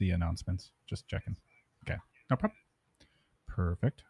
the announcements. Just checking. Okay, no problem. Perfect.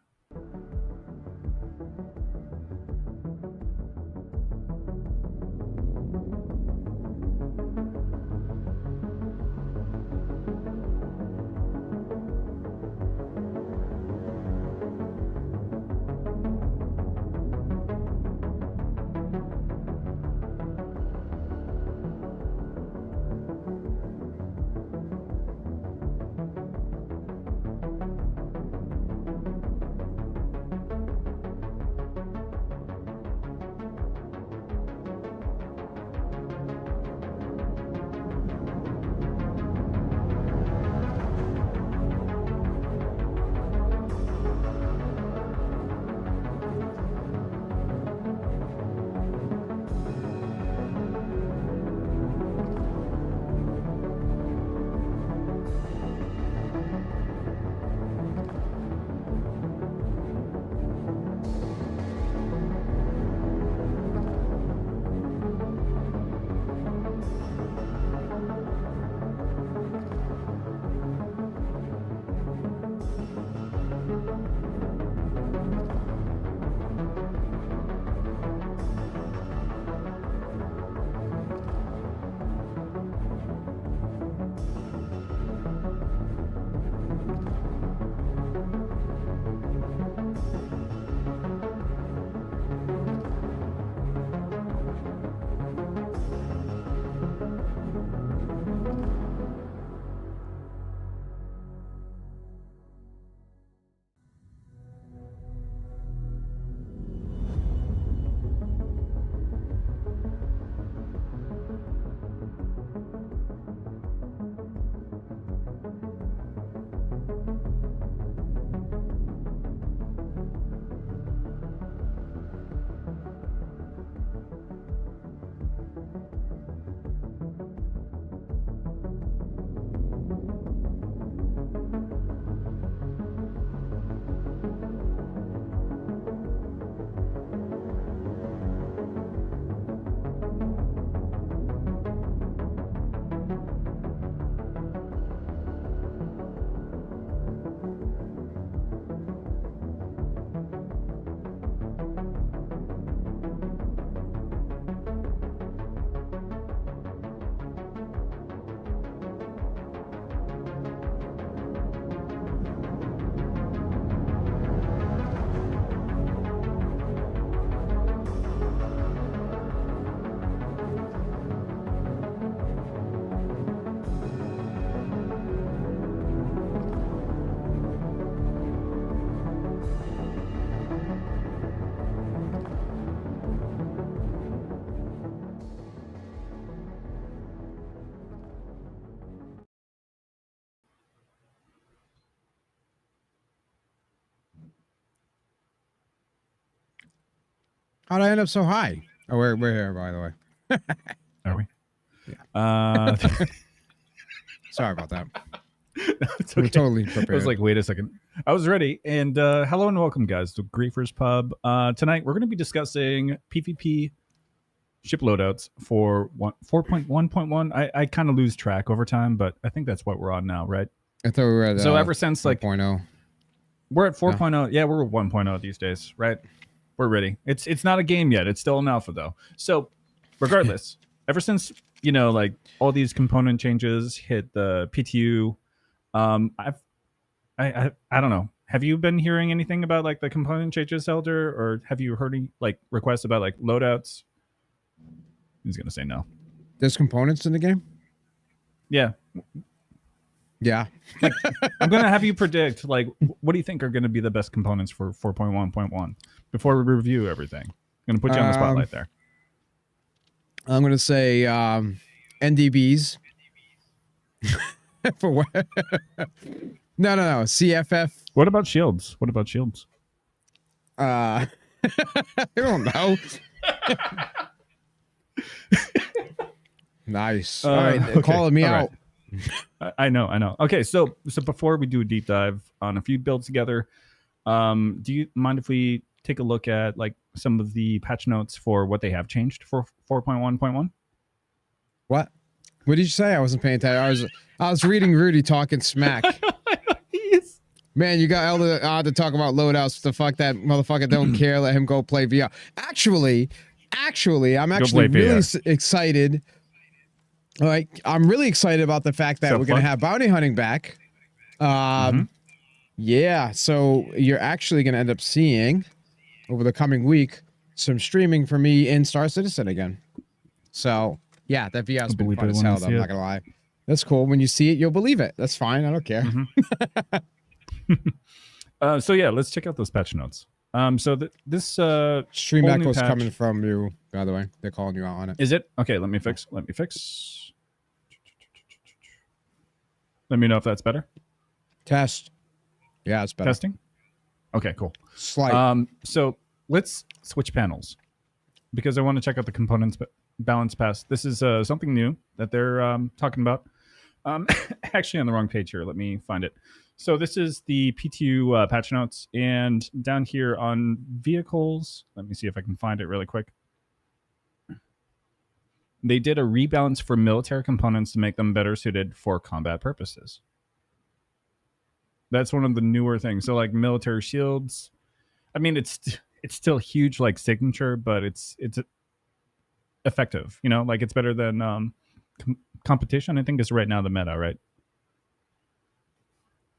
How'd I end up so high? Oh, we're here, by the way. Are we? Yeah. Sorry about that. It's okay. We're totally prepared. I was like, wait a second. I was ready. And hello and welcome, guys, to Griefers Pub. Tonight, we're going to be discussing PvP ship loadouts for 4.1.1. I kind of lose track over time, but I think that's what we're on now, right? I thought we were at so ever since like 1.0. We're at 4.0. Yeah, we're at 1.0 these days, right? We're ready. It's not a game yet. It's still an alpha though. So regardless, ever since, you know, like all these component changes hit the PTU, I don't know. Have you been hearing anything about like the component changes, Elder, or have you heard any like requests about like loadouts? He's gonna say no. There's components in the game? Yeah. Yeah. Like, I'm gonna have you predict like what do you think are gonna be the best components for 4.1.1 before we review everything. I'm gonna put you on the spotlight there. I'm gonna say NDBs. For what? No. CFF. What about shields? I don't know. Nice. All right, okay. calling me out. Right. I know. Okay, so before we do a deep dive on a few builds together, do you mind if we take a look at like some of the patch notes for what they have changed for 4.1.1? What? What did you say? I wasn't paying attention. I was reading Rudy talking smack. Yes. Man, you got Elder to talk about loadouts. The fuck that motherfucker don't care. Let him go play VR. Actually, I'm actually play really VR. excited. Like, I'm really excited about the fact that we're gonna have bounty hunting back. Yeah. So you're actually gonna end up seeing over the coming week some streaming for me in Star Citizen again. So yeah, that VR's been fun as hell. Though, I'm not gonna lie. That's cool. When you see it, you'll believe it. That's fine. I don't care. So yeah, let's check out those patch notes. So this stream echo's coming from you, by the way. They're calling you out on it. Is it? Okay, let me fix. Let me know if that's better. Test. Yeah, it's better. Testing. Okay, cool. Slight. So let's switch panels because I want to check out the components balance pass. This is something new that they're talking about. Actually on the wrong page here. Let me find it. So this is the PTU patch notes, and down here on vehicles, let me see if I can find it really quick. They did a rebalance for military components to make them better suited for combat purposes. That's one of the newer things. So like military shields, I mean it's still huge like signature, but it's effective. You know, like it's better than competition. I think is right now the meta, right?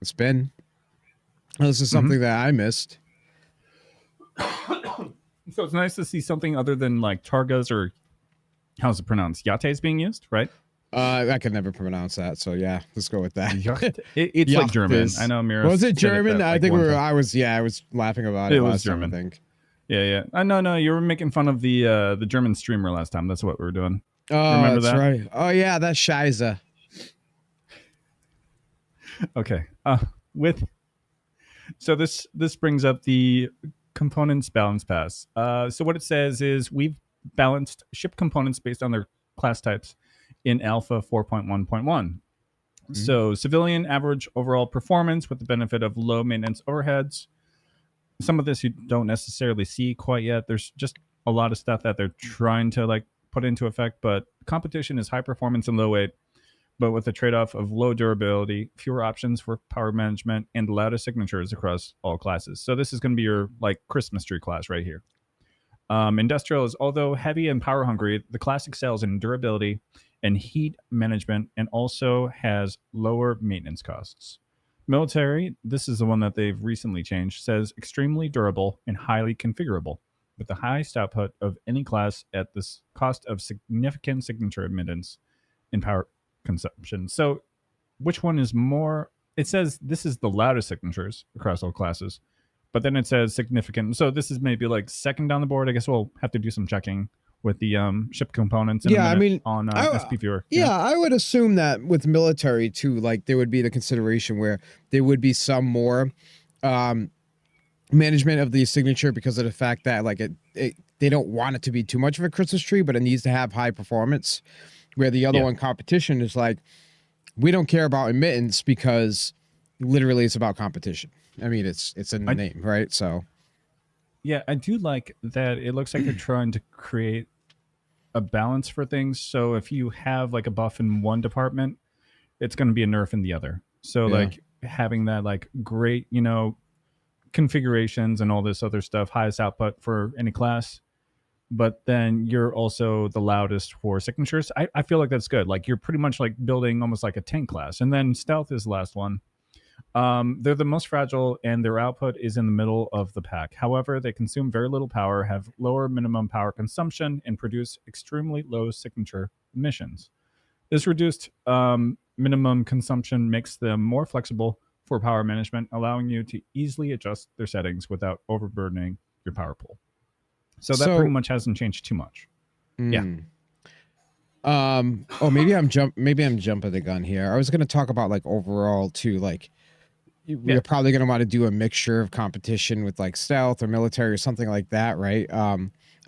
It's been. This is something that I missed. So it's nice to see something other than like Targas or how's it pronounced? Yates being used, right? I could never pronounce that, so yeah, let's go with that. It's like German. I know Mira. Was it German? I think I was laughing about it. It was last German. Time, I think. Yeah. No, you were making fun of the German streamer last time. That's what we were doing. Oh, remember that's that? right. Oh yeah, that's Shiza. Okay. So this brings up the components balance pass. So what it says is we've balanced ship components based on their class types in Alpha 4.1.1. So civilian average overall performance with the benefit of low maintenance overheads. Some of this you don't necessarily see quite yet. There's just a lot of stuff that they're trying to like put into effect, but competition is high performance and low weight, but with a trade-off of low durability, fewer options for power management, and the loudest signatures across all classes. So this is going to be your like Christmas tree class right here. Industrial is, although heavy and power hungry, the class excels in durability and heat management, and also has lower maintenance costs. Military, this is the one that they've recently changed, says extremely durable and highly configurable, with the highest output of any class at the cost of significant signature admittance and power consumption. So which one is more? It says this is the loudest signatures across all classes, but then it says significant. So this is maybe like second down the board. I guess we'll have to do some checking with the ship components in a minute on SPViewer. Yeah, I would assume that with military too, like there would be the consideration where there would be some more management of the signature because of the fact that like they don't want it to be too much of a Christmas tree, but it needs to have high performance. Where the other one, competition, is like, we don't care about admittance because literally it's about competition. I mean, it's in the name, right? So, yeah, I do like that. It looks like they're trying to create a balance for things. So if you have like a buff in one department, it's going to be a nerf in the other. So like having that like great, configurations and all this other stuff, highest output for any class, but then you're also the loudest for signatures. I feel like that's good. Like you're pretty much like building almost like a tank class. And then stealth is the last one. They're the most fragile and their output is in the middle of the pack. However, they consume very little power, have lower minimum power consumption, and produce extremely low signature emissions. This reduced minimum consumption makes them more flexible for power management, allowing you to easily adjust their settings without overburdening your power pool. So that pretty much hasn't changed too much. Yeah. Maybe I'm jumping the gun here. I was going to talk about like overall too, like we're probably going to want to do a mixture of competition with like stealth or military or something like that, right?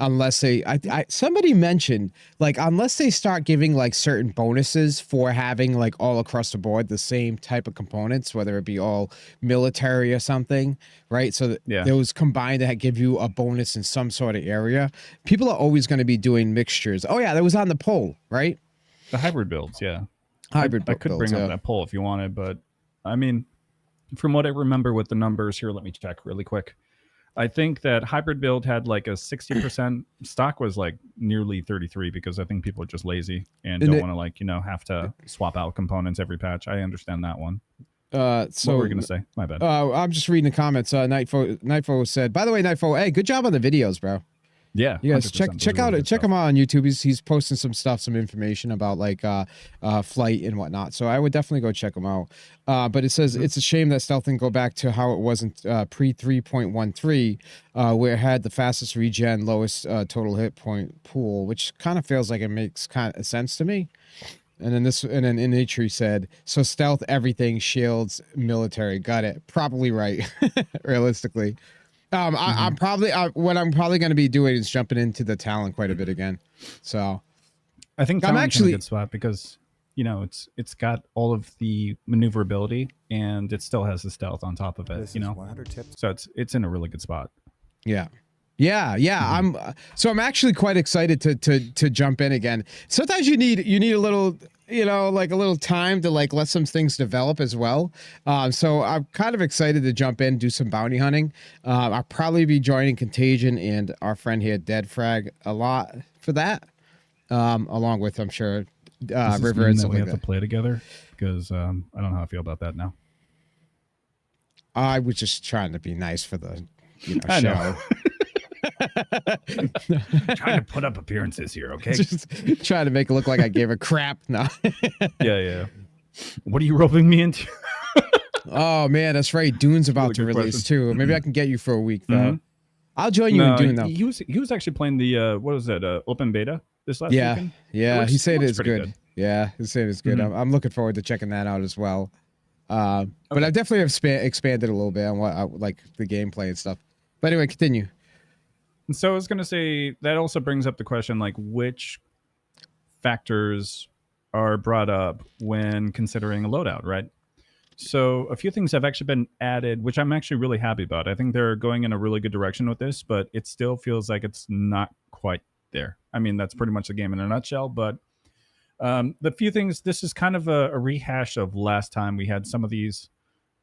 Unless somebody mentioned like unless they start giving like certain bonuses for having like all across the board the same type of components, whether it be all military or something, right? So those combined that give you a bonus in some sort of area. People are always going to be doing mixtures. Oh yeah, that was on the poll, right? The hybrid builds, yeah. Hybrid I could builds, bring up yeah. that poll if you wanted, but I mean, from what I remember with the numbers here, let me check really quick. I think that hybrid build had like a 60%. Stock was like nearly 33 because I think people are just lazy and And don't it, want to like, have to swap out components every patch. I understand that one. so What were we going to say? My bad. I'm just reading the comments. Nightfo said, by the way, Nightfo, hey, good job on the videos, bro. Yeah, You guys 100%. check him out on YouTube. He's posting some stuff, some information about like flight and whatnot. So I would definitely go check him out. But it says it's a shame that stealth didn't go back to how it wasn't pre 3.13, where it had the fastest regen, lowest total hit point pool, which kind of feels like it makes kind of sense to me. And then in nature he said, so stealth, everything, shields, military. Got it. Probably right. Realistically. I'm probably what I'm probably going to be doing is jumping into the Talon quite a bit again. So I think I'm Talon's actually in a good spot because it's got all of the maneuverability and it still has the stealth on top of it. This is 100 tips. So it's in a really good spot. yeah. I'm actually quite excited to jump in again. Sometimes you need a little, like a little time to like let some things develop as well. So I'm kind of excited to jump in, do some bounty hunting. I'll probably be joining Contagion and our friend here, Dead Frag, a lot for that. Along with, I'm sure, Does this River mean and that stuff we like have that. to play together? Because I don't know how I feel about that now. I was just trying to be nice for the I show. know. Trying to put up appearances here, okay? Just trying to make it look like I gave a crap. No. Yeah. What are you roping me into? Oh man, that's right. Dune's about Really to good release question. too. Maybe I can get you for a week though. Mhm. I'll join you in Dune though. he was actually playing the what was that open beta this last Yeah, weekend. yeah. He said looks it's pretty good. Yeah, he said it's good. Mhm. I'm looking forward to checking that out as well. But Okay. I definitely have expanded a little bit on what like the gameplay and stuff. But anyway, continue. And so I was gonna say that also brings up the question like which factors are brought up when considering a loadout, right? So a few things have actually been added, which I'm actually really happy about. I think they're going in a really good direction with this, but it still feels like it's not quite there. I mean, that's pretty much the game in a nutshell. But the few things, this is kind of a rehash of last time we had some of these.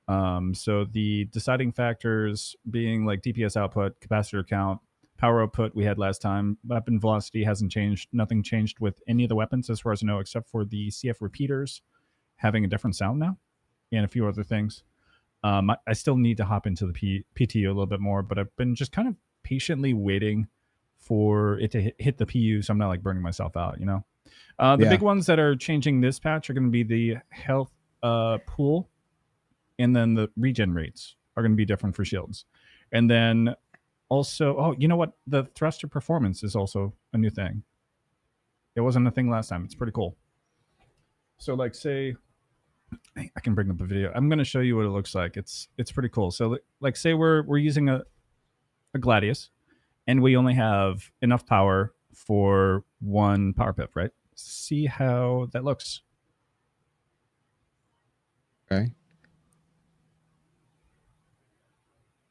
So the deciding factors being like DPS output, capacitor count, power output we had last time. Weapon velocity hasn't changed. Nothing changed with any of the weapons as far as I know, except for the CF repeaters having a different sound now and a few other things. I still need to hop into the PTU a little bit more, but I've been just kind of patiently waiting for it to hit the PU so I'm not like burning myself out, The big ones that are changing this patch are going to be the health pool, and then the regen rates are going to be different for shields. And then also, oh, you know what? The thruster performance is also a new thing. It wasn't a thing last time. It's pretty cool. So like say, I can bring up a video. I'm going to show you what it looks like. It's pretty cool. So like say we're using a Gladius and we only have enough power for one power pip, right? See how that looks. Okay.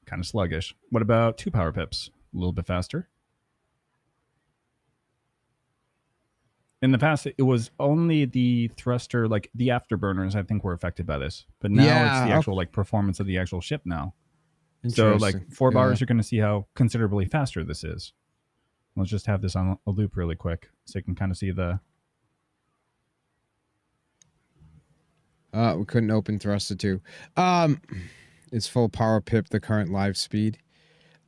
Kind of sluggish. What about 2 power pips? A little bit faster. In the past, it was only the thruster, like the afterburners, I think, were affected by this. But now it's the actual like performance of the actual ship now. So like 4 bars, you're going to see how considerably faster this is. Let's just have this on a loop really quick so you can kind of see the... We couldn't open thruster 2. Is full power pip the current live speed?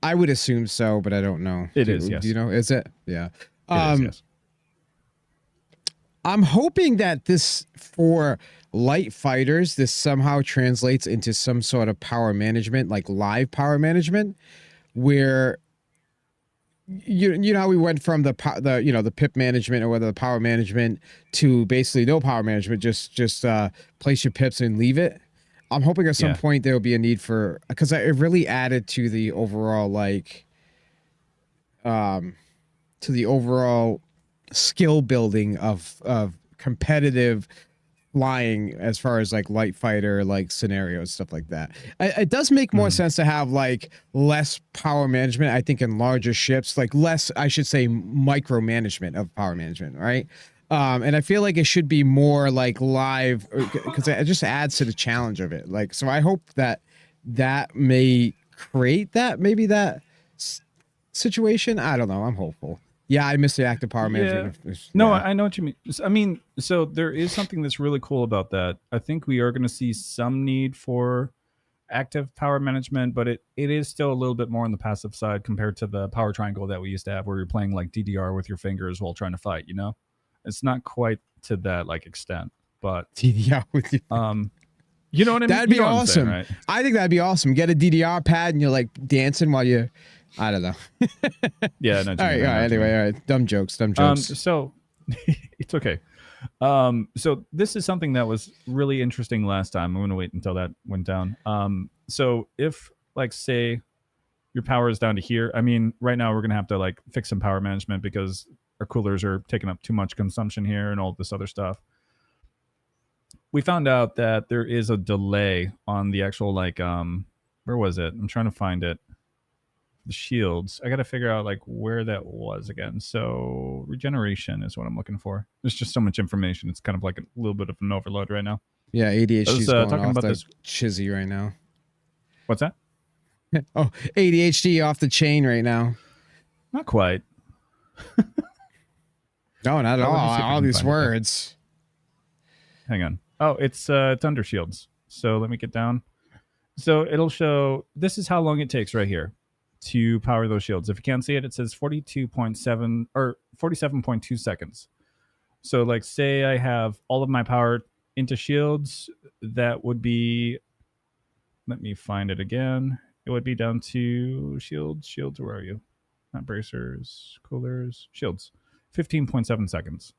I would assume so, but I don't know. It is, yes. Do you know? Is it? Yeah. It is, yes. I'm hoping that this, for light fighters, this somehow translates into some sort of power management, like live power management, where you know how we went from the pip management or whether the power management to basically no power management, just place your pips and leave it. I'm hoping at some point there will be a need for, because it really added to the overall skill building of competitive flying as far as like light fighter like scenarios, stuff like that. It does make more sense to have like less power management, I think, in larger ships, like less, I should say, micromanagement of power management, right? And I feel like it should be more like live because it just adds to the challenge of it. Like, so I hope that that may create that maybe that situation. I don't know. I'm hopeful. Yeah, I miss the active power Yeah. management. No, Yeah. I know what you mean. I mean, so there is something that's really cool about that. I think we are going to see some need for active power management, but it is still a little bit more on the passive side compared to the power triangle that we used to have where you're playing like DDR with your fingers while trying to fight, you know? It's not quite to that like extent, but DDR with you. you know what I mean? That'd You be know what I'm saying, awesome. right? I think that'd be awesome. Get a DDR pad and you're like dancing while you, I don't know. Yeah, I know what All you right, mean. all right. Anyway, all right. Dumb jokes. So it's okay. So this is something that was really interesting last time. I'm gonna wait until that went down. So if like say your power is down to here, I mean, right now we're gonna have to like fix some power management because our coolers are taking up too much consumption here and all this other stuff. We found out that there is a delay on the actual like where was it? I'm trying to find it. The shields. I got to figure out like where that was again. So regeneration is what I'm looking for. There's just so much information. It's kind of like a little bit of an overload right now. Yeah, I ADHD's was going talking off about the this. chizzy right now. What's that? Oh, ADHD off the chain right now. Not quite. No, not at Oh, all. let me see if I All can these find it, though. words. Hang on. Oh, it's under shields. So let me get down. So it'll show this is how long it takes right here to power those shields. If you can't see it, it says 42.7 or 47.2 seconds. So like say I have all of my power into shields, that would be, let me find it again. It would be down to shields. Shields, where are you? Not bracers, coolers, shields. 15.7 seconds.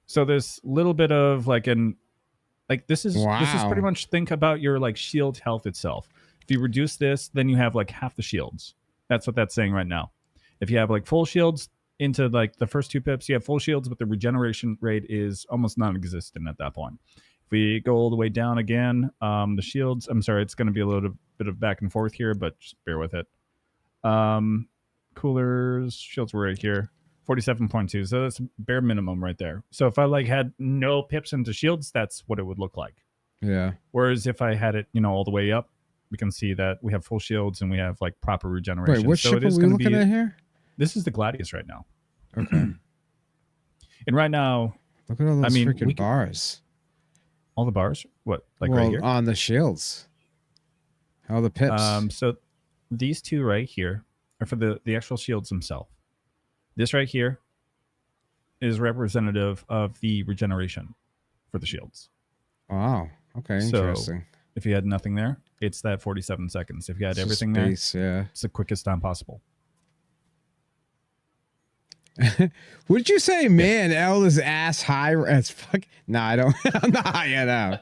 So there's a little bit of like an like this is pretty Wow. much think about your like shield health itself. If you reduce this, then you have like half the shields. That's what that's saying right now. If you have like full shields into like the first 2 pips, you have full shields, but the regeneration rate is almost non-existent at that point. If we go all the way down again, the shields, I'm sorry, it's going to be a little bit of back and forth here, but just bear with it. Coolers, shields were right here. 47.2. So that's bare minimum right there. So if I like had no pips into shields, that's what it would look like. Yeah. Whereas if I had it, you know, all the way up, we can see that we have full shields and we have like proper regeneration. Wait, what so ship it is are we going to looking be. at here? This is the Gladius right now. Okay. And right now, Look at all those mean, freaking bars. All the bars? What? Like well, right here? on the shields. How the pips? So these two right here are for the actual shields themselves. This right here is representative of the regeneration for the shields. Wow. Okay, So interesting. if you had nothing there, it's that 47 seconds. If you had everything space, there, yeah. it's the quickest time possible. Would you say, man, L is ass high as fuck? No, I don't. I'm not high enough.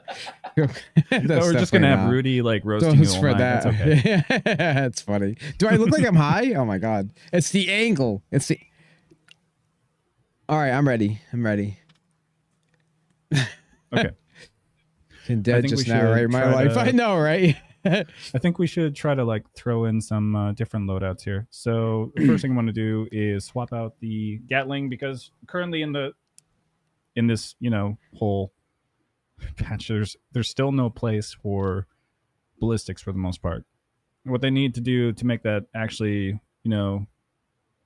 We're just gonna have Rudy like roasting you all night. That's okay. That's funny. Do I look like I'm high? Oh my god! It's the angle. It's the. All right, I'm ready. I'm ready. Okay. Can dead just narrate my life? I know, right? I think we should try to like throw in some different loadouts here. So the first thing I want to do is swap out the Gatling because currently in this whole patch there's still no place for ballistics for the most part. What they need to do to make that actually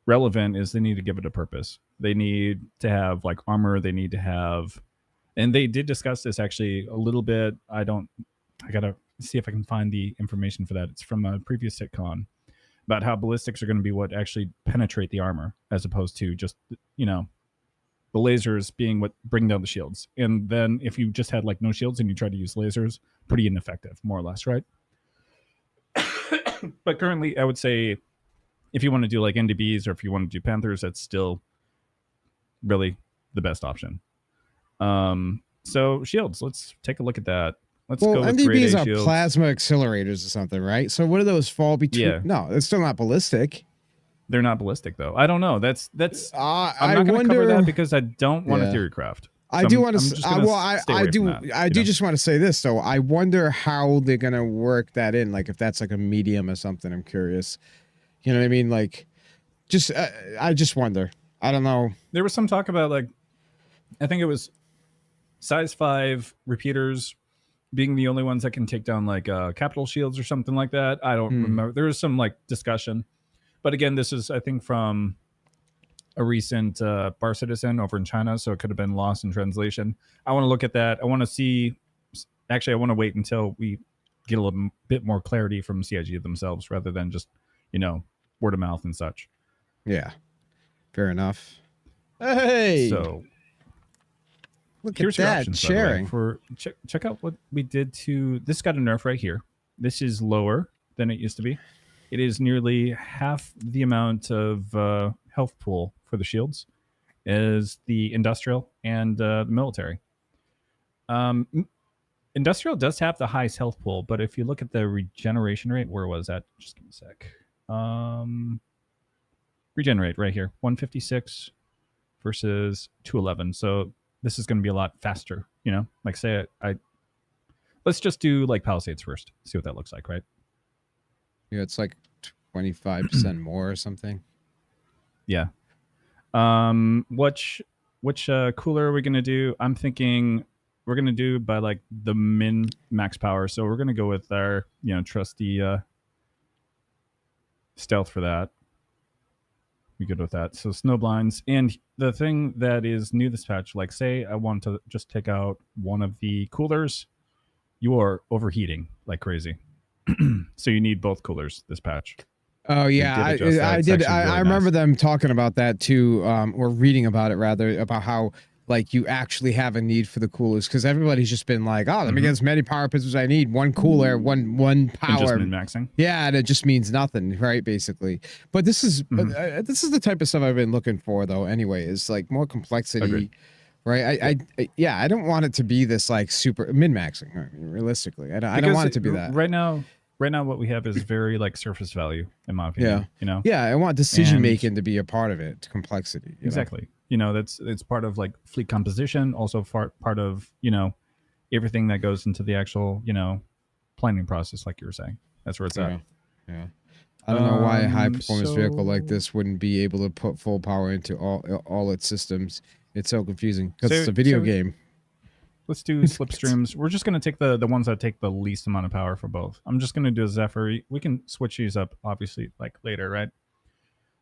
relevant is they need to give it a purpose. They need to have like armor. They need to have, and they did discuss this actually a little bit. I gotta see if I can find the information for that. It's from a previous sitcom about how ballistics are going to be what actually penetrate the armor as opposed to just the lasers being what bring down the shields. And then if you just had like no shields and you try to use lasers, pretty ineffective, more or less, right? But currently, I would say if you want to do like NDBs or if you want to do Panthers, that's still really the best option. So shields, let's take a look at that. Let's go with NDBs are shields. plasma accelerators or something, right? So what do those fall between? Yeah. No, it's still not ballistic. They're not ballistic though. I don't know. That's. I'm not going to cover that because I don't want a theory craft. So I do want to. I do just want to say this though. I wonder how they're gonna work that in. Like if that's like a medium or something. I'm curious. You know what I mean? Like, I just wonder. I don't know. There was some talk about like, I think it was size 5 repeaters being the only ones that can take down like capital shields or something like that. I don't remember. There was some like discussion, but again, this is I think from a recent bar citizen over in China, so it could have been lost in translation. I want to look at that. I want to see. Actually, I want to wait until we get a little bit more clarity from CIG themselves, rather than just word of mouth and such. Yeah, fair enough. Hey, so look here's at your that options, sharing. by the way, for check out what we did to this. Got a nerf right here. This is lower than it used to be. It is nearly half the amount of health pool for the shields as the industrial and the military. Um, industrial does have the highest health pool, but if you look at the regeneration rate, where was that? Just give me a sec. Regenerate right here, 156 versus 211. So this is going to be a lot faster. Like say I let's just do like Palisades first. See what that looks like, right? Yeah, it's like 25% more or something. Yeah. Which cooler are we gonna do? I'm thinking we're gonna do by like the min max power. So we're gonna go with our trusty stealth for that. We good with that. So snow blinds, and the thing that is new this patch, like say I want to just take out one of the coolers, you are overheating like crazy. So you need both coolers this patch. Oh yeah, I did. I remember them talking about that too, or reading about it rather, about how like you actually have a need for the coolers, because everybody's just been like, oh, let me get as many power pits as I need, one cooler, one power. And just min-maxing. Yeah, and it just means nothing, right? Basically. But this is the type of stuff I've been looking for, though. Anyway, is like more complexity. Agreed. Right. I don't want it to be this like super min-maxing. I mean, realistically, I don't want it to be that. Right now, what we have is very like surface value, in my opinion. Yeah, I want decision making to be a part of it. Complexity. Exactly. It's part of like fleet composition, also part of everything that goes into the actual planning process, like you were saying. That's where it's at. Yeah. I don't know why a high performance vehicle like this wouldn't be able to put full power into all its systems. It's so confusing because it's a video game. Let's do slipstreams. We're just going to take the ones that take the least amount of power for both. I'm just going to do a Zephyr. We can switch these up, obviously, like later, right?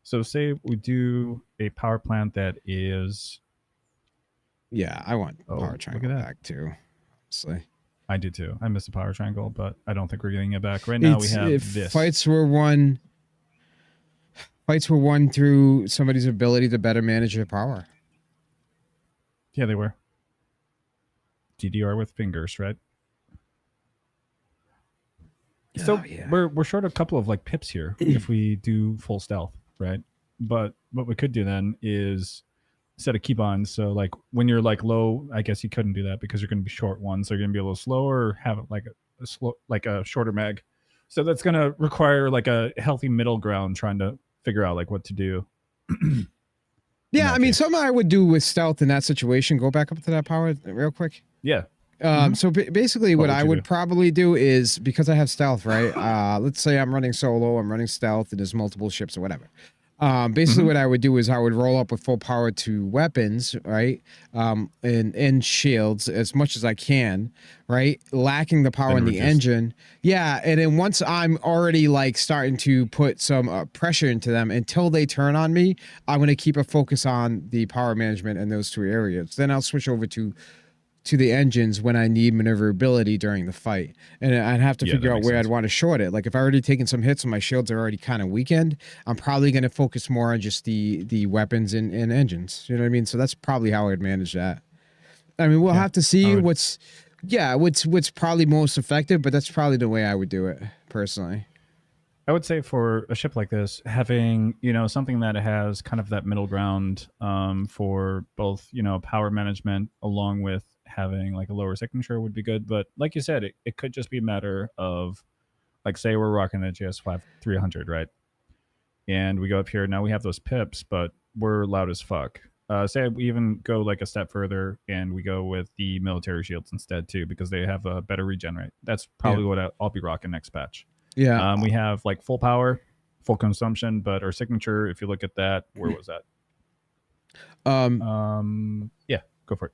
So say we do a power plant that is... Yeah, I want power triangle back too, honestly. I do too. I miss the power triangle, but I don't think we're getting it back. Right now we have this. Fights were won through somebody's ability to better manage their power. Yeah, they were. DDR with fingers, right? So we're short a couple of like pips here if we do full stealth, right? But what we could do then is set a keybinds. So like when you're like low, I guess you couldn't do that because you're going to be short one, so you're going to be a little slower, or have it like a slow, like a shorter mag. So that's going to require like a healthy middle ground, trying to figure out like what to do. Yeah, I mean, something I would do with stealth in that situation. Go back up to that power real quick. Yeah. So basically what I would probably do is, because I have stealth, right? Let's say I'm running solo, I'm running stealth, and there's multiple ships or whatever. Basically what I would do is I would roll up with full power to weapons, right? And shields as much as I can, right? Lacking the power in the engine. Yeah, and then once I'm already like starting to put some pressure into them until they turn on me, I'm going to keep a focus on the power management in those two areas. Then I'll switch over to the engines when I need maneuverability during the fight. And I'd have to figure out where I'd want to short it. Like if I already taken some hits and my shields are already kind of weakened, I'm probably going to focus more on just the weapons and engines. You know what I mean? So that's probably how I'd manage that. I mean, we'll have to see what's probably most effective, but that's probably the way I would do it personally. I would say for a ship like this, having, something that has kind of that middle ground for both, power management along with having like a lower signature would be good. But like you said, it could just be a matter of, like, say we're rocking a GS5 300, right? And we go up here. Now we have those pips, but we're loud as fuck. Say we even go like a step further and we go with the military shields instead too, because they have a better regen rate. That's probably what I'll be rocking next patch. Yeah. We have like full power, full consumption, but our signature, if you look at that, where was that? Yeah, go for it.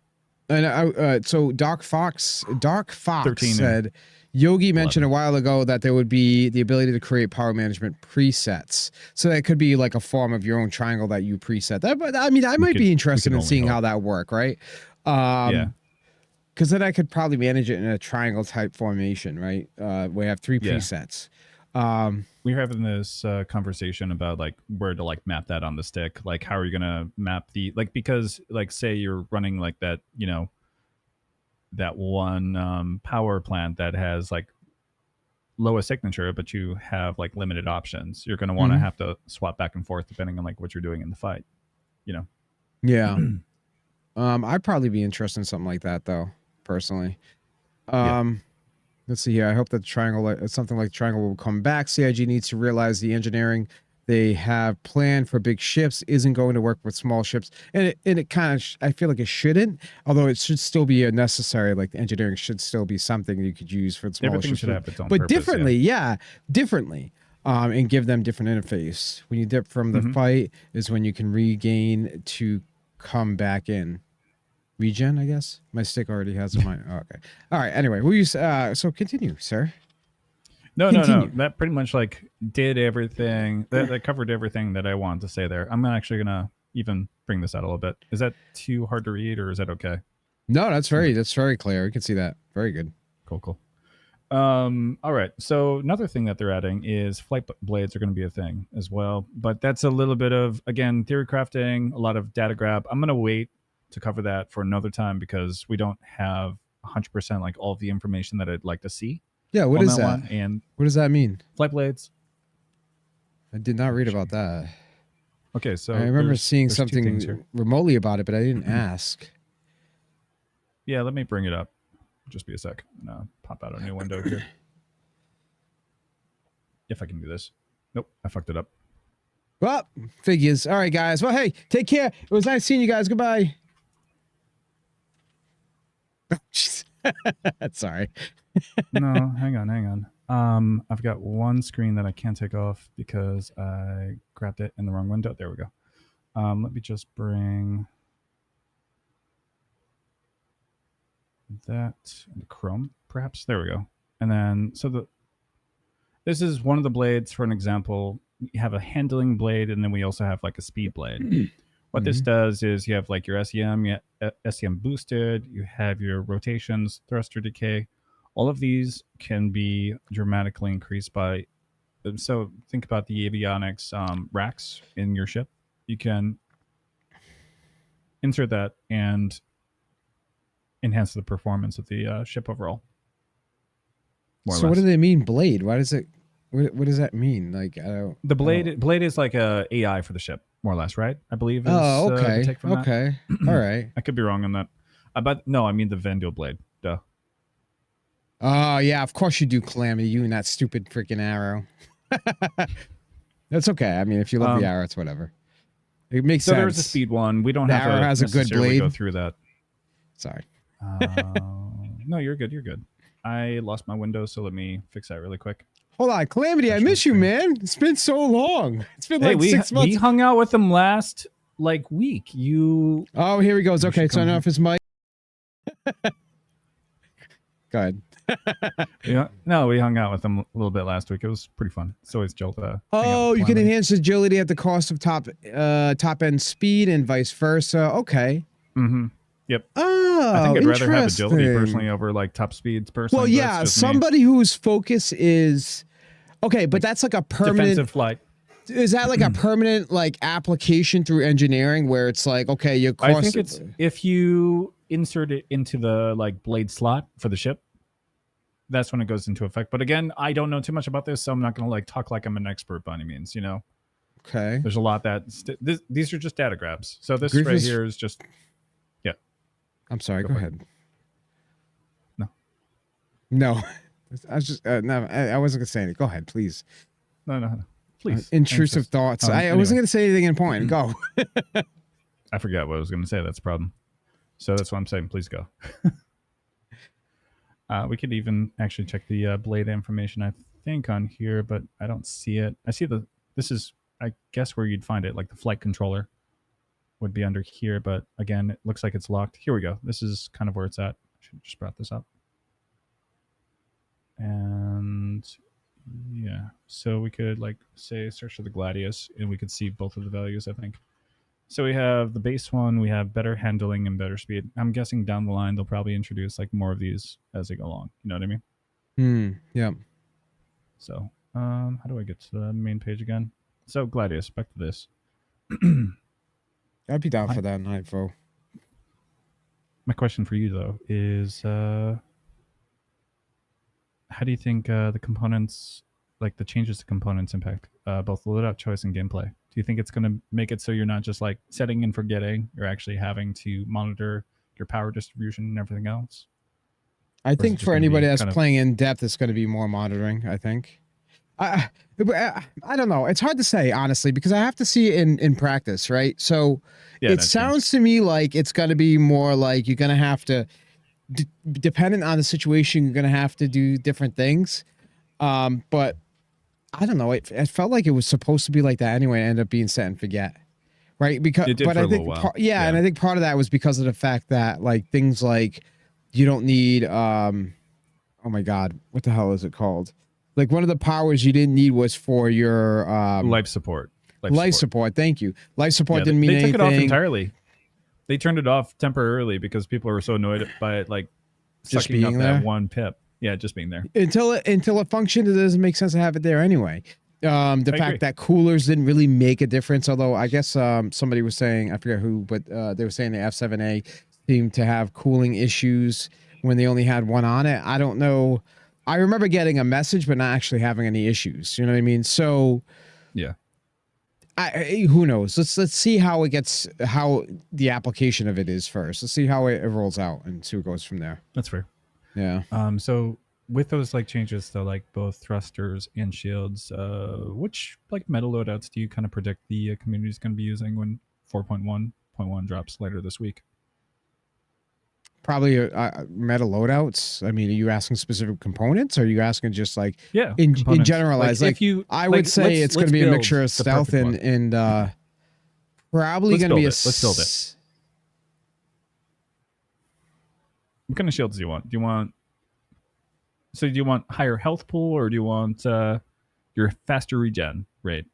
And so Dark Fox 13 said, Yogi mentioned 11. a while ago that there would be the ability to create power management presets. So that could be like a form of your own triangle that you preset. But I mean, I might be interested in seeing how that work, right? Yeah. Because then I could probably manage it in a triangle type formation, right? We have 3 Yeah. presets. We were having this conversation about like where to like map that on the stick. Like, how are you gonna map the like, because like say you're running like that, you know, that one power plant that has like lowest signature, but you have like limited options. You're gonna want to have to swap back and forth depending on like what you're doing in the fight. You know. Yeah. I'd probably be interested in something like that though, personally. Yeah. Let's see here. I hope that something like triangle will come back. CIG needs to realize the engineering they have planned for big ships isn't going to work with small ships, and it kind of I feel like it shouldn't. Although it should still be a necessary. Like the engineering should still be something you could use for smaller Everything ships, should have its own but purpose, differently. Yeah, differently. And give them different interface. When you dip from the fight is when you can regain to come back in. Regen, I guess. My stick already has mine. Oh, okay. All right. Anyway, we use so continue, sir. No. That pretty much like did everything. That covered everything that I wanted to say there. I'm actually gonna even bring this out a little bit. Is that too hard to read, or is that okay? No, that's very clear. You can see that. Very good. Cool. All right. So another thing that they're adding is flight blades are going to be a thing as well, but that's a little bit of, again, theory crafting, a lot of data grab. I'm going to wait to cover that for another time because we don't have 100% like all of the information that I'd like to see. Yeah. What is that? One. And what does that mean? Flight blades. I did not read about that. Okay. So I remember seeing something remotely about it, but I didn't ask. Yeah. Let me bring it up. Just be a sec. Pop out a new window here. If I can do this. Nope, I fucked it up. Well, figures. All right, guys. Well, hey, take care. It was nice seeing you guys. Goodbye. Sorry. No, hang on. I've got one screen that I can't take off because I grabbed it in the wrong window. There we go. Let me just bring that into Chrome, perhaps. There we go. And then, this is one of the blades for an example. You have a handling blade, and then we also have like a speed blade. What this does is you have like your SEM, SEM boosted, you have your rotations, thruster decay. All of these can be dramatically increased by, so think about the avionics racks in your ship. You can insert that and enhance the performance of the ship overall. So what do they mean blade? Why does it, what does that mean? Like, I don't. The blade is like a AI for the ship, more or less, right? I believe. Oh, okay. The take from okay. All right. I could be wrong on that. But no, I mean the Vendel blade. Duh. Oh, yeah. Of course you do, Calamity. You and that stupid freaking arrow. That's okay. I mean, if you love the arrow, it's whatever. It makes sense. So there's a speed one. We don't the have arrow to has a good blade. go through that. Sorry. No, you're good. You're good. I lost my window, so let me fix that really quick. Hold on, Calamity. I miss you, man. It's been so long. It's been like 6 months. We hung out with him last like week. You. Oh, here he goes. Okay, turn off his mic. Go ahead. Yeah. No, we hung out with him a little bit last week. It was pretty fun. It's always chill to. Oh, you can enhance agility at the cost of top end speed and vice versa. Okay. Mm-hmm. Yep. Oh, I think I'd rather have agility personally over like top speeds personally. Well, yeah, somebody whose focus is okay, but that's like a permanent defensive flight. Is that like a permanent like application through engineering where it's like, okay, you cost. I think it's if you insert it into the like blade slot for the ship, that's when it goes into effect. But again, I don't know too much about this, so I'm not going to like talk like I'm an expert by any means. You know. Okay. There's a lot that these are just data grabs. So this right here is just. Yeah. I'm sorry. Go ahead. No. I was just no. I wasn't gonna say anything. Go ahead, please. No. Please. Intrusive thoughts. I wasn't going to say anything important. Go. I forgot what I was going to say. That's a problem. So that's what I'm saying. Please go. We could even actually check the blade information, I think, on here, but I don't see it. I see this is, I guess, where you'd find it, like the flight controller. would be under here, but again, it looks like it's locked. Here we go. This is kind of where it's at. I should have just brought this up. And yeah, so we could like say search for the Gladius, and we could see both of the values, I think. So we have the base one, we have better handling and better speed. I'm guessing down the line they'll probably introduce like more of these as they go along. You know what I mean? Yeah. So how do I get to the main page again? So Gladius, back to this. I'd be down for that Nightfall. My question for you though is how do you think the components, like the changes to components, impact both loadout choice and gameplay? Do you think it's going to make it so you're not just like setting and forgetting, you're actually having to monitor your power distribution and everything else? I think for anybody that's playing in depth, it's going to be more monitoring, I think. I don't know. It's hard to say, honestly, because I have to see it in practice, right? So yeah, it sounds to me like it's going to be more like you're going to have to, dependent on the situation, you're going to have to do different things. But I don't know. It felt like it was supposed to be like that anyway. And ended up being set and forget, right? Because, but I think, yeah, and I think part of that was because of the fact that like things like you don't need, oh my God, what the hell is it called? Like one of the powers you didn't need was for your life support. Life support. Thank you. Life support didn't mean anything. They took it off entirely. They turned it off temporarily because people were so annoyed by it, like just sucking up being there. That one pip. Yeah, just being there. Until it functioned, it doesn't make sense to have it there anyway. The fact that coolers didn't really make a difference, although I guess somebody was saying, I forget who, but they were saying the F7A seemed to have cooling issues when they only had one on it. I don't know. I remember getting a message, but not actually having any issues. You know what I mean? So, yeah. Who knows? Let's see how it gets, how the application of it is first. Let's see how it rolls out and see what goes from there. That's fair. Yeah. So with those like changes to like both thrusters and shields, which like meta loadouts do you kind of predict the community is going to be using when 4.1.1 drops later this week? Probably meta loadouts. I mean, are you asking specific components? Or are you asking just like in generalized? Like I would say it's going to be a mixture of stealth and probably going to be let's build it. What kind of shields do you want? Do you want higher health pool, or do you want your faster regen rate?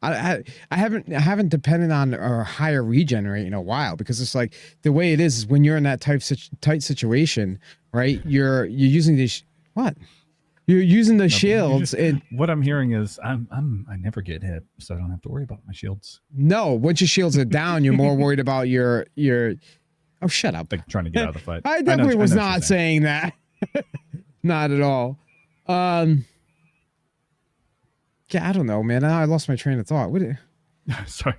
I haven't depended on a higher regen rate in a while, because it's like the way it is when you're in that tight situation, right? You're using these you're using the shields. What I'm hearing is I never get hit, so I don't have to worry about my shields. No, once your shields are down, you're more worried about your. Oh, shut up! Like trying to get out of the fight. I definitely was not saying that. Not at all. Yeah, I don't know, man. I lost my train of thought. Sorry.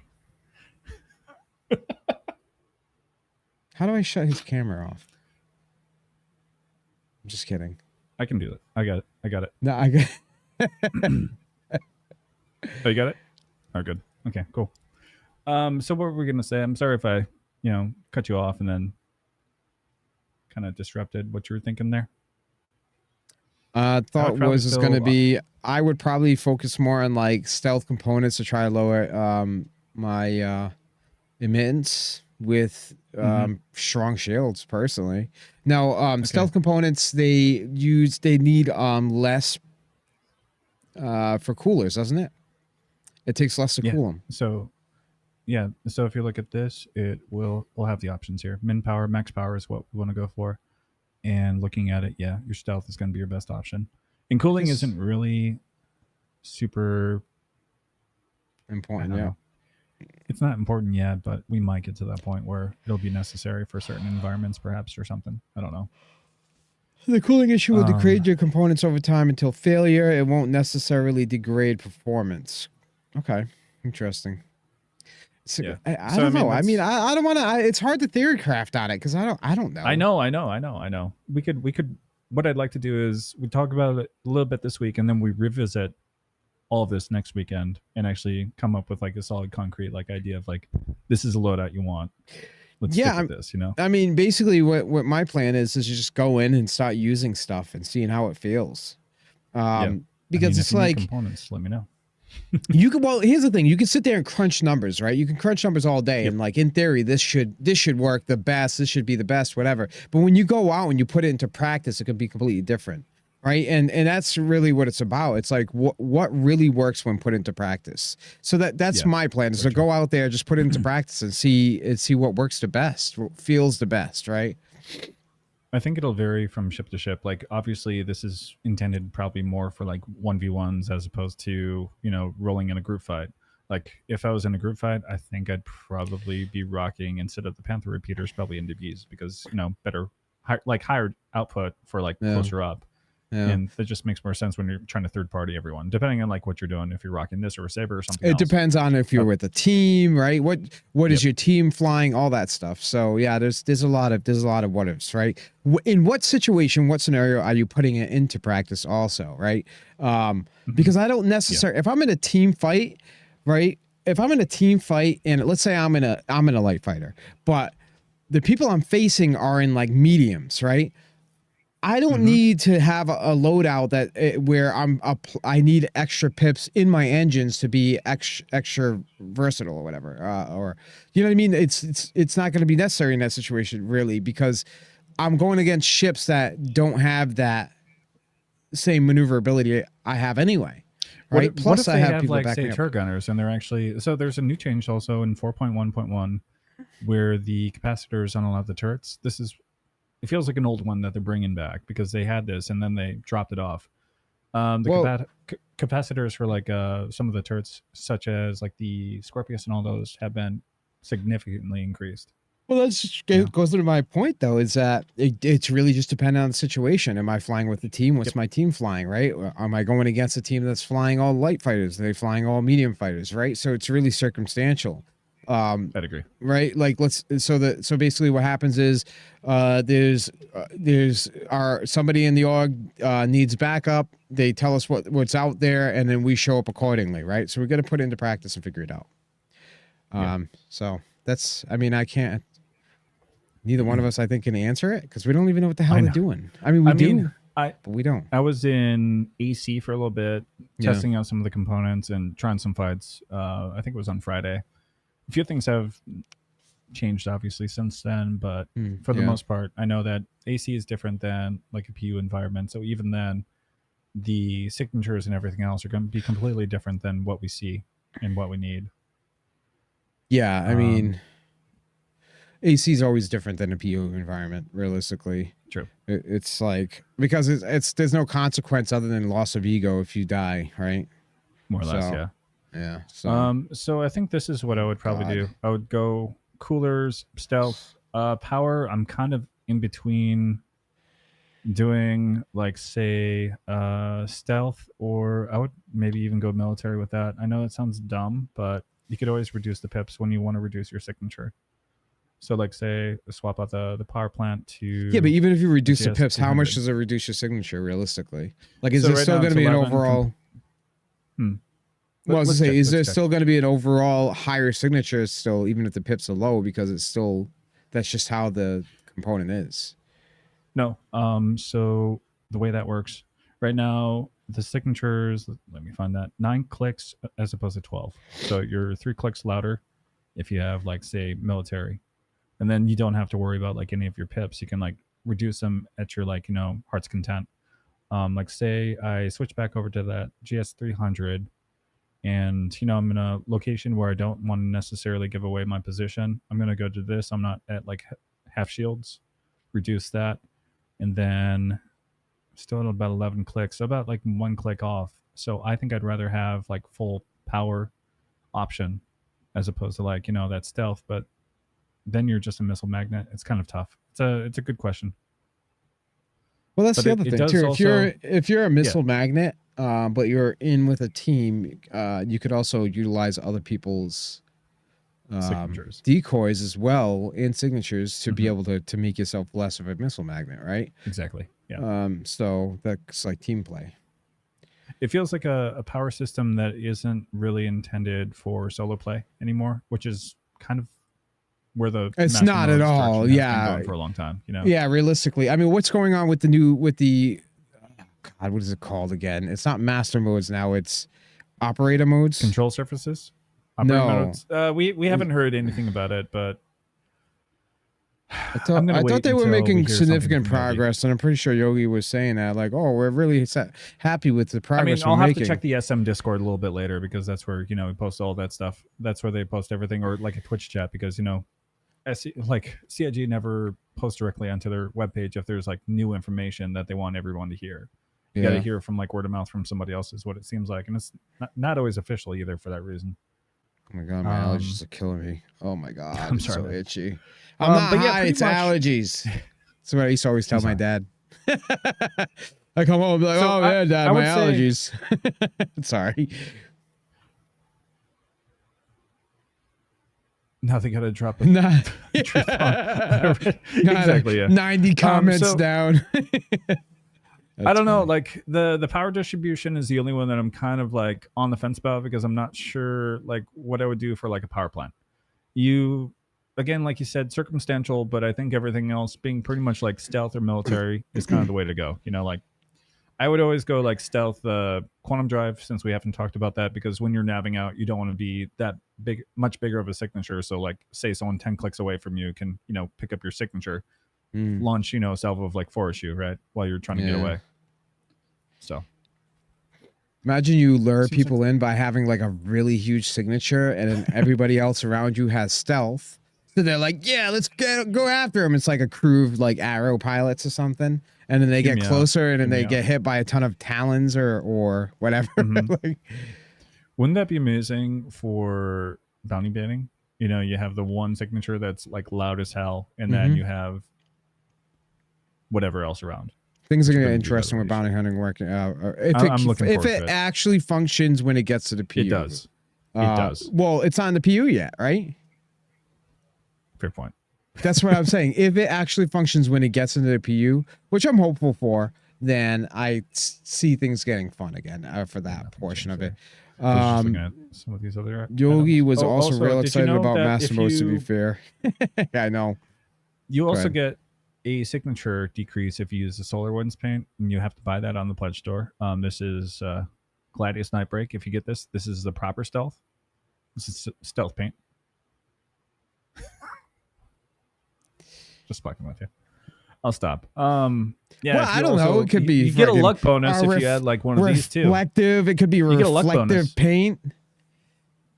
How do I shut his camera off? I'm just kidding. I can do that. I got it. No, I got Oh, you got it? Oh, good. Okay, cool. So what were we going to say? I'm sorry if I, cut you off and then kind of disrupted what you were thinking there. Thought was going to be, I would probably focus more on like stealth components to try to lower my emittance with strong shields personally. Now, stealth components, they need less for coolers, doesn't it? It takes less to cool them. So if you look at this, we'll have the options here. Min power, max power is what we want to go for. And looking at it, your stealth is going to be your best option. And cooling isn't really super important. Yeah, it's not important yet, but we might get to that point where it'll be necessary for certain environments, perhaps, or something. I don't know. The cooling issue will degrade your components over time until failure. It won't necessarily degrade performance. Okay, interesting. So, I don't know. I mean, I don't want to. It's hard to theory craft on it because I don't know. I know. We could. What I'd like to do is we talk about it a little bit this week, and then we revisit all of this next weekend and actually come up with like a solid, concrete like idea of like this is a loadout you want. Let's stick with this. I mean, basically, what my plan is you just go in and start using stuff and seeing how it feels. Because it's like components. Let me know. You can, well, here's the thing. You can sit there and crunch numbers, right? You can crunch numbers all day. Yep. And like, in theory, this should work the best. This should be the best, whatever. But when you go out and you put it into practice, it can be completely different. Right. And that's really what it's about. It's like what really works when put into practice. So that's my plan, is to go out there, just put it into practice and see what works the best, what feels the best. Right. I think it'll vary from ship to ship. Like, obviously, this is intended probably more for like 1v1s as opposed to, rolling in a group fight. Like, if I was in a group fight, I think I'd probably be rocking, instead of the Panther repeaters, probably NDVs because, better, higher output for like closer up. Yeah. And that just makes more sense when you're trying to third party everyone, depending on like what you're doing. If you're rocking this or a saber or something, it depends on if you're with a team, right? What is your team flying? All that stuff. So yeah, there's a lot of what ifs, right? In what situation, what scenario are you putting it into practice? Also, right? Because I don't necessarily. If I'm in a team fight, right? If I'm in a team fight, and let's say I'm in a light fighter, but the people I'm facing are in like mediums, right? I don't need to have a loadout where I need extra pips in my engines to be extra versatile or whatever, or you know what I mean. It's not going to be necessary in that situation really, because I'm going against ships that don't have that same maneuverability I have anyway. Right. Plus, if I have people like say turret gunners, and they're actually, so there's a new change also in 4.1.1 where the capacitors unallow the turrets. It feels like an old one that they're bringing back because they had this and then they dropped it off. Capacitors for like some of the turrets, such as like the Scorpius and all those, have been significantly increased. Well, that goes to my point, though, is that it's really just dependent on the situation. Am I flying with the team? What's my team flying, right? Or am I going against a team that's flying all light fighters? Are they flying all medium fighters, right? So it's really circumstantial. I'd agree. Right, like so basically what happens is there's somebody in the org needs backup. They tell us what's out there, and then we show up accordingly, right? So we got to put it into practice and figure it out. So that's, I can't. Neither one of us, I think, can answer it because we don't even know what the hell we're doing. We do, but we don't. I was in AC for a little bit, testing out some of the components and trying some fights. I think it was on Friday. A few things have changed, obviously, since then, but for the most part, I know that AC is different than like a PU environment. So even then, the signatures and everything else are going to be completely different than what we see and what we need. Yeah, AC is always different than a PU environment, realistically. True. It's like, because there's no consequence other than loss of ego if you die, right? More or less, yeah. Yeah. So I think this is what I would probably do. I would go coolers, stealth, power. I'm kind of in between doing like say stealth, or I would maybe even go military with that. I know it sounds dumb, but you could always reduce the pips when you want to reduce your signature. So like say swap out the power plant to... Yeah, but even if you reduce the pips, how much does it reduce your signature realistically? Like, is there still going to be an overall... Well, I was going to say, is there still going to be an overall higher signature still, even if the pips are low, because it's still, that's just how the component is? No. So the way that works right now, the signatures, let me find that, 9 clicks as opposed to 12. So you're 3 clicks louder if you have like say military, and then you don't have to worry about like any of your pips. You can like reduce them at your like, heart's content. Like say I switch back over to that GS 300. And, I'm in a location where I don't want to necessarily give away my position. I'm going to go to this. I'm not at like half shields, reduce that. And then still at about 11 clicks, so about like 1 click off. So I think I'd rather have like full power option as opposed to like, that stealth. But then you're just a missile magnet. It's kind of tough. It's a good question. Well, that's the other thing too. Also, if you're a missile magnet, but you're in with a team, you could also utilize other people's decoys as well and signatures to be able to make yourself less of a missile magnet, right? Exactly. Yeah. So that's like team play. It feels like a power system that isn't really intended for solo play anymore, which is kind of where it's not at all. Been going for a long time, Yeah, realistically, what's going on with the God, what is it called again? It's not master modes now. It's Operator modes. Control surfaces. No. Modes. We haven't heard anything about it, but I thought they were making significant progress, and I'm pretty sure Yogi was saying that, like, oh, we're really happy with the progress. I'll have to check the SM Discord a little bit later because that's where we post all that stuff. That's where they post everything, or like a Twitch chat because CIG never posts directly onto their webpage if there's like new information that they want everyone to hear. You got to hear from like word of mouth from somebody else is what it seems like, and it's not always official either for that reason. Oh my god, my allergies are killing me. Oh my god, I'm sorry, so itchy. I'm not high, it's allergies. That's what I used to always tell my dad. I come home and be like, oh yeah, Dad, my allergies. Sorry. Now they gotta drop it. Exactly, yeah. 90 comments down. I don't know, like the power distribution is the only one that I'm kind of like on the fence about because I'm not sure like what I would do for like a power plant. Again, like you said, circumstantial, but I think everything else being pretty much like stealth or military is kind of the way to go. Like I would always go like stealth, quantum drive, since we haven't talked about that, because when you're nabbing out, you don't want to be that big, much bigger of a signature. So like say someone 10 clicks away from you can, pick up your signature, launch, a salvo of like 4 issue, right? While you're trying to get away. So imagine you lure people in by having like a really huge signature and then everybody else around you has stealth. So they're like, yeah, let's go after him. It's like a crew of like arrow pilots or something. And then they get closer and then they get hit by a ton of talons or whatever. Like, wouldn't that be amazing for bounty banning? You have the one signature that's like loud as hell, and then you have whatever else around. Things are going to get interesting with bounty hunting working out. If it actually functions when it gets to the PU. It does. It does. Well, it's on the PU yet, right? Fair point. That's what I'm saying. If it actually functions when it gets into the PU, which I'm hopeful for, then I see things getting fun again for that portion of it. Some of these other Yogi was also real excited about master modes, to be fair. Yeah, I know. You also get a signature decrease if you use the Solar Winds paint, and you have to buy that on the pledge store. This is Gladius Nightbreak. If you get this is the proper stealth. This is stealth paint. Just fucking with you. I'll stop. Yeah, well, I don't know. It could be. You get a luck bonus if you add like one of these too. Reflective. It could be reflective paint.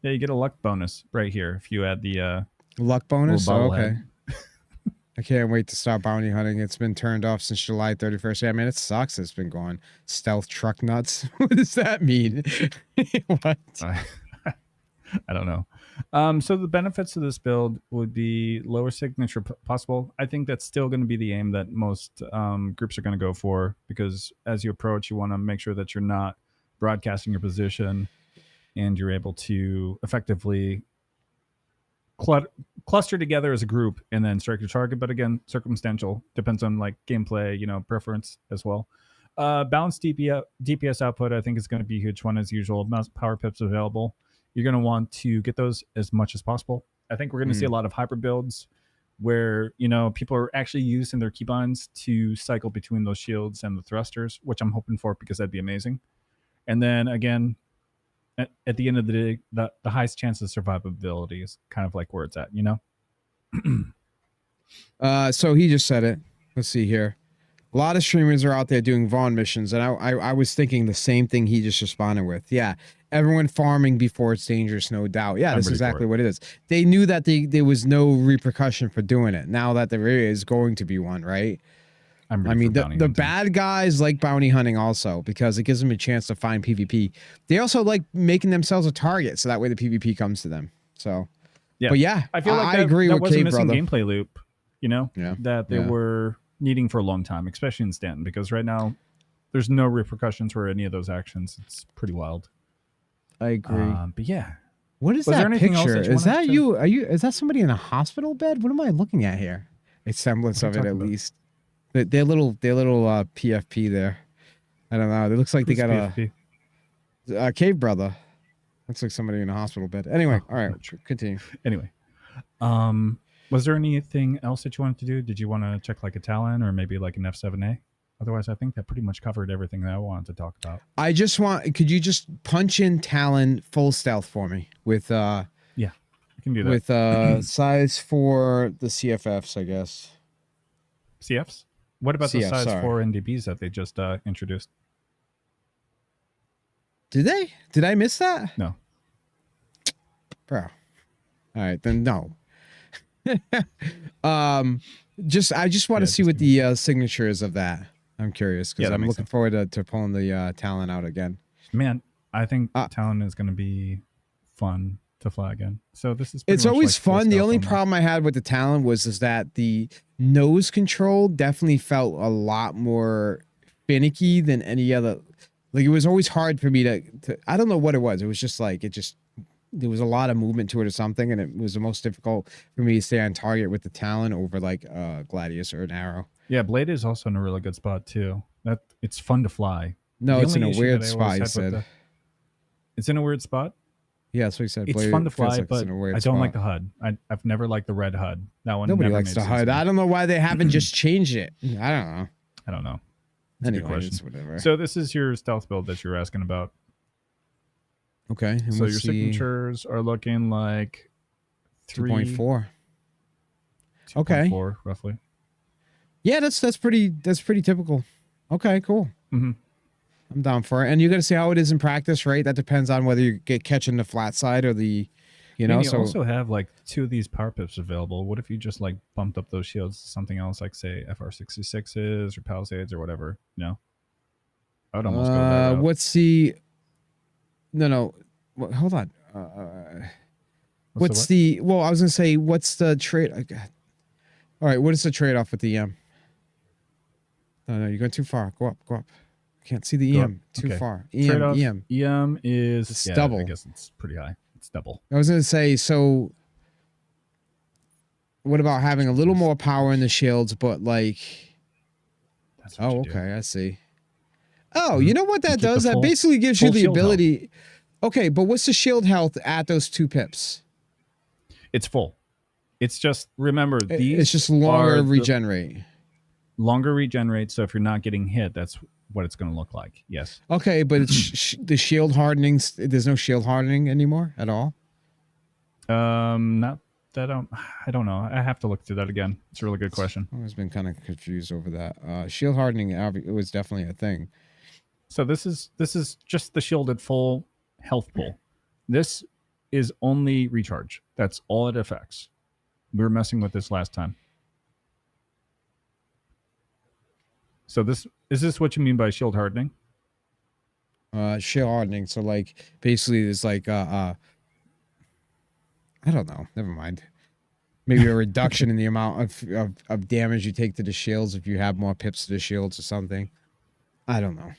Yeah, you get a luck bonus right here if you add the luck bonus. Oh, okay. I can't wait to start bounty hunting. It's been turned off since July 31st. Yeah, man, it sucks. It's been gone. Stealth truck nuts. What does that mean? What? I don't know. So the benefits of this build would be lower signature possible. I think that's still going to be the aim that most groups are going to go for, because as you approach, you want to make sure that you're not broadcasting your position and you're able to effectively cluster together as a group and then strike your target. But again, circumstantial, depends on like gameplay, preference as well. Balanced DPS output, I think, is going to be a huge one as usual. Most power pips available. You're going to want to get those as much as possible. I think we're going to see a lot of hybrid builds where, people are actually using their keybinds to cycle between those shields and the thrusters, which I'm hoping for because that'd be amazing. And then again, at the end of the day, the highest chance of survivability is kind of like where it's at, So he just said it. Let's see here. A lot of streamers are out there doing Vaughn missions, and I was thinking the same thing he just responded with. Yeah, everyone farming before it's dangerous, no doubt. Yeah, that's exactly what it is. They knew that there was no repercussion for doing it. Now that there is going to be one, right? I mean, the bad guys like bounty hunting also because it gives them a chance to find PvP. They also like making themselves a target, so that way the PvP comes to them. So, yeah, but yeah, I feel like I agree with Cave, brother. Gameplay loop, that they were needing for a long time, especially in Stanton, because right now there's no repercussions for any of those actions. It's pretty wild. I agree. But yeah, what is that picture? Is that you? Is that somebody in a hospital bed? What am I looking at here? A semblance of it, at least. Their little PFP there. I don't know. It looks like they got a Cave brother. Looks like somebody in a hospital bed. Anyway, all right, continue. Anyway, was there anything else that you wanted to do? Did you want to check like a Talon or maybe like an F7A? Otherwise, I think that pretty much covered everything that I wanted to talk about. I just want. Could you just punch in Talon full stealth for me with Yeah, I can do that. with size for the CFFs, I guess. CFs? What about the CF, size sorry. 4 NDBs that they just introduced? Did they? Did I miss that? No. Bro. All right, then no. I just want to see what the signature is of that. I'm curious because I'm looking forward to pulling the Talon out again. Man, I think Talon is going to be fun to fly again. So this is it's always fun. The only problem I had with the Talon was that the nose control definitely felt a lot more finicky than any other. Like it was always hard for me to I don't know what it was. It was just like there was a lot of movement to it or something, and it was the most difficult for me to stay on target with the Talon over like Gladius or an arrow. Yeah, Blade is also in a really good spot too. That it's fun to fly. No, it's in a weird spot. He said it's in a weird spot. Yeah, that's what he said. It's Blade fun to fly, like but I don't like the HUD. I've never liked the red HUD. That one. Nobody likes the HUD. I don't know why they haven't just changed it. I don't know. Anyways, whatever. So this is your stealth build that you were asking about. Okay. So your signatures are looking like 2.4. Okay. 2.4 roughly. Yeah, that's pretty typical. Okay, cool. Mm-hmm. I'm down for it. And you got to see how it is in practice, right? That depends on whether you get catching the flat side or the, you know. You also have like 2 of these power pips available. What if you just like bumped up those shields to something else, like say FR66s or Palisades or whatever? You know, I would almost go that route. What's the? No. Hold on. What's the? Well, I was gonna say, what's the trade? All right, what is the trade-off with the EM? No, you're going too far. Go up. I can't see the EM. Too far. EM. EM is it's double. I guess it's pretty high. It's double. I was gonna say, so what about having a little more power in the shields, but like? Oh, okay, I see. Oh, you know what that does? That basically gives you the ability. Okay, but what's the shield health at those 2 pips? It's full. It's just, remember, these it's just longer regenerate. Longer regenerate, so if you're not getting hit, that's what it's going to look like. Yes. Okay, but it's the shield hardening, there's no shield hardening anymore at all? Not that I don't know. I have to look through that again. It's a really good question. I've always been kind of confused over that. Shield hardening, it was definitely a thing. So this is just the shielded full health pool. This is only recharge. That's all it affects. We were messing with this last time. So is this what you mean by shield hardening? Shield hardening. So like basically there's like I don't know. Never mind. Maybe a reduction in the amount of damage you take to the shields if you have more pips to the shields or something. I don't know.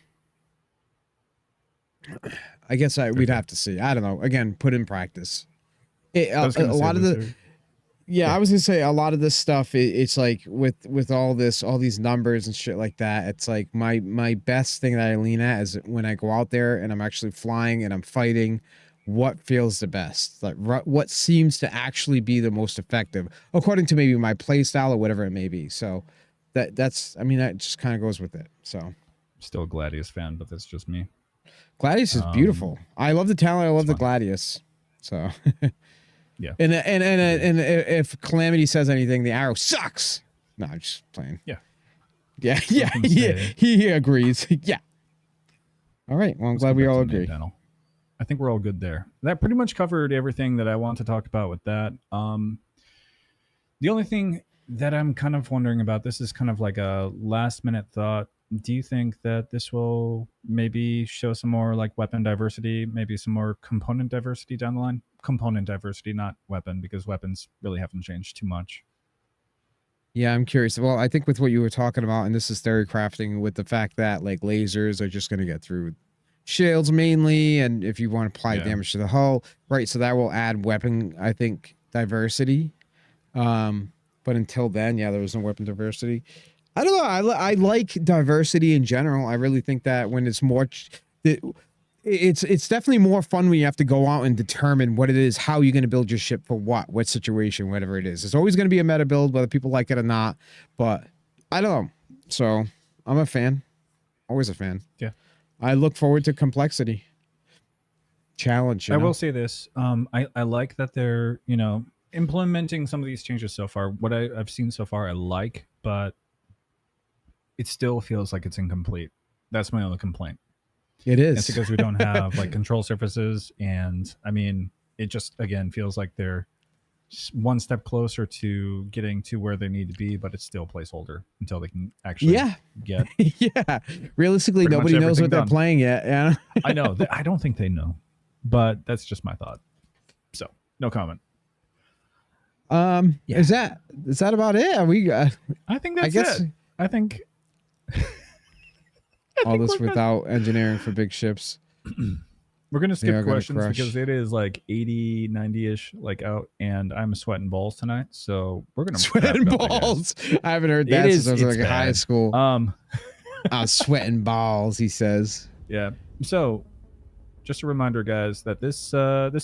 I guess we'd have to see. I don't know. Again, put in practice. A lot of the yeah, I was gonna say a lot of this stuff. It's like with all these numbers and shit like that. It's like my best thing that I lean at is when I go out there and I'm actually flying and I'm fighting. What feels the best? Like what seems to actually be the most effective, according to maybe my play style or whatever it may be. So that's I mean that just kind of goes with it. So still a Gladius fan, but that's just me. Gladius is beautiful. I love the talent. I love the Gladius. So. Yeah. And if Calamity says anything, the arrow sucks. No, I'm just playing. Yeah. Yeah. He agrees. Yeah. All right. Well, I'm glad we all agree. I think we're all good there. That pretty much covered everything that I want to talk about with that. The only thing that I'm kind of wondering about, this is kind of like a last minute thought. Do you think that this will maybe show some more like weapon diversity, maybe some more component diversity down the line? Component diversity, not weapon, because weapons really haven't changed too much. Yeah, I'm curious. Well, I think with what you were talking about, and this is theory crafting, with the fact that like lasers are just going to get through shields mainly, and if you want to apply damage to the hull, right? So that will add weapon, I think, diversity. But until then, yeah, there was no weapon diversity. I don't know. I like diversity in general. I really think that when it's more, it's definitely more fun when you have to go out and determine what it is, how you're going to build your ship for what situation, whatever it is. It's always going to be a meta build, whether people like it or not. But I don't know. So I'm a fan. Always a fan. Yeah. I look forward to complexity. Challenge. I will say this. I like that they're, implementing some of these changes so far. What I've seen so far, I like, but it still feels like it's incomplete. That's my only complaint. It is. It's because we don't have like control surfaces, and I mean, it just again feels like they're one step closer to getting to where they need to be, but it's still placeholder until they can actually get. Yeah. Realistically, nobody knows what they're playing yet. Yeah. I know. I don't think they know, but that's just my thought. So no comment. Is that about it? Are we? I think that's it. I think all this without engineering for big ships. We're going to skip questions because it is like 80, 90-ish like out, and I'm sweating balls tonight. So we're going to sweating balls. I haven't heard that since I was like in high school. Sweating balls, he says. Yeah. So just a reminder, guys, that this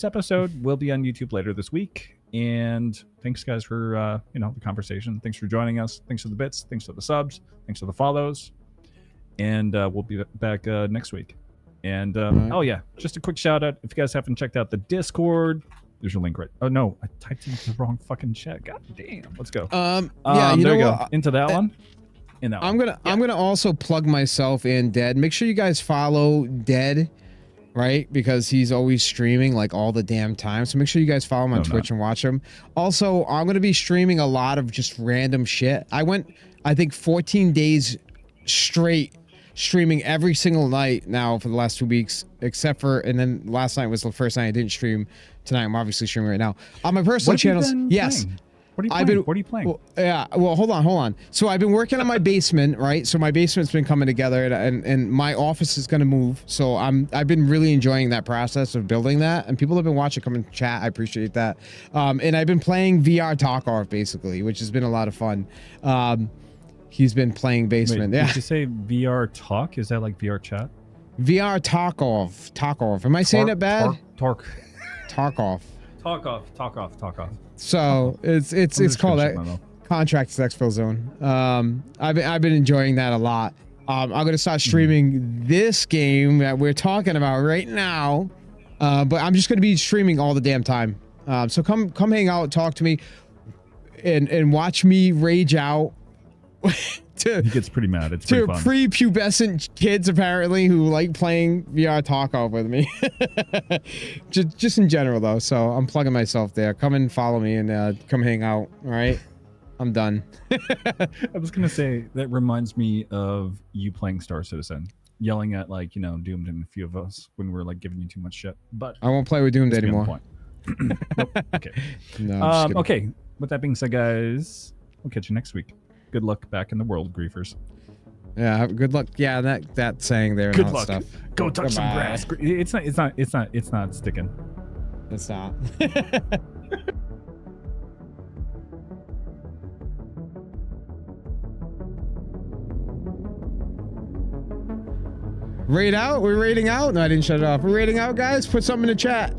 episode will be on YouTube later this week. And thanks, guys, for the conversation. Thanks for joining us. Thanks for the bits. Thanks for the subs. Thanks for the follows. And we'll be back next week. And oh yeah, just a quick shout out. If you guys haven't checked out the Discord, there's your link right. Oh no, I typed into the wrong fucking chat. God damn. Let's go. Yeah, there you go. Into that one. I'm gonna also plug myself in, Dead. Make sure you guys follow Dead, right? Because he's always streaming like all the damn time. So make sure you guys follow him on Twitch and watch him. Also, I'm gonna be streaming a lot of just random shit. I went, I think, 14 days straight streaming every single night now for the last 2 weeks, except for, and then last night was the first night I didn't stream. Tonight I'm obviously streaming right now on my personal channels. Yes. What are you playing? What are you playing? Well, yeah. Well, hold on. So I've been working on my basement, right? So my basement's been coming together, and my office is gonna move. So I've been really enjoying that process of building that, and people have been watching, come and chat. I appreciate that. And I've been playing VR Talk Off basically, which has been a lot of fun. He's been playing basement. Wait, yeah. Did you say VR Talk? Is that like VR chat? VR Talk Off. Am I saying it bad? Talk off. So it's called that Contract Expo Zone. I've been enjoying that a lot. I'm gonna start streaming this game that we're talking about right now. But I'm just gonna be streaming all the damn time. So come hang out, talk to me, and watch me rage out. He gets pretty mad. It's pretty fun. Pre-pubescent kids apparently who like playing VR Talk Off with me. just in general though. So I'm plugging myself there. Come and follow me and come hang out. All right. I'm done. I was gonna say that reminds me of you playing Star Citizen, yelling at like Doomed and a few of us when we're like giving you too much shit. But I won't play with Doomed anymore. Nope. Okay. No. Okay. With that being said, guys, we'll catch you next week. Good luck back in the world, griefers. Yeah, good luck. Yeah, that saying there. Good luck. Stuff. Go touch some grass. It's not sticking. It's not. Raid out? We're raiding out? No, I didn't shut it off. We're raiding out, guys. Put something in the chat.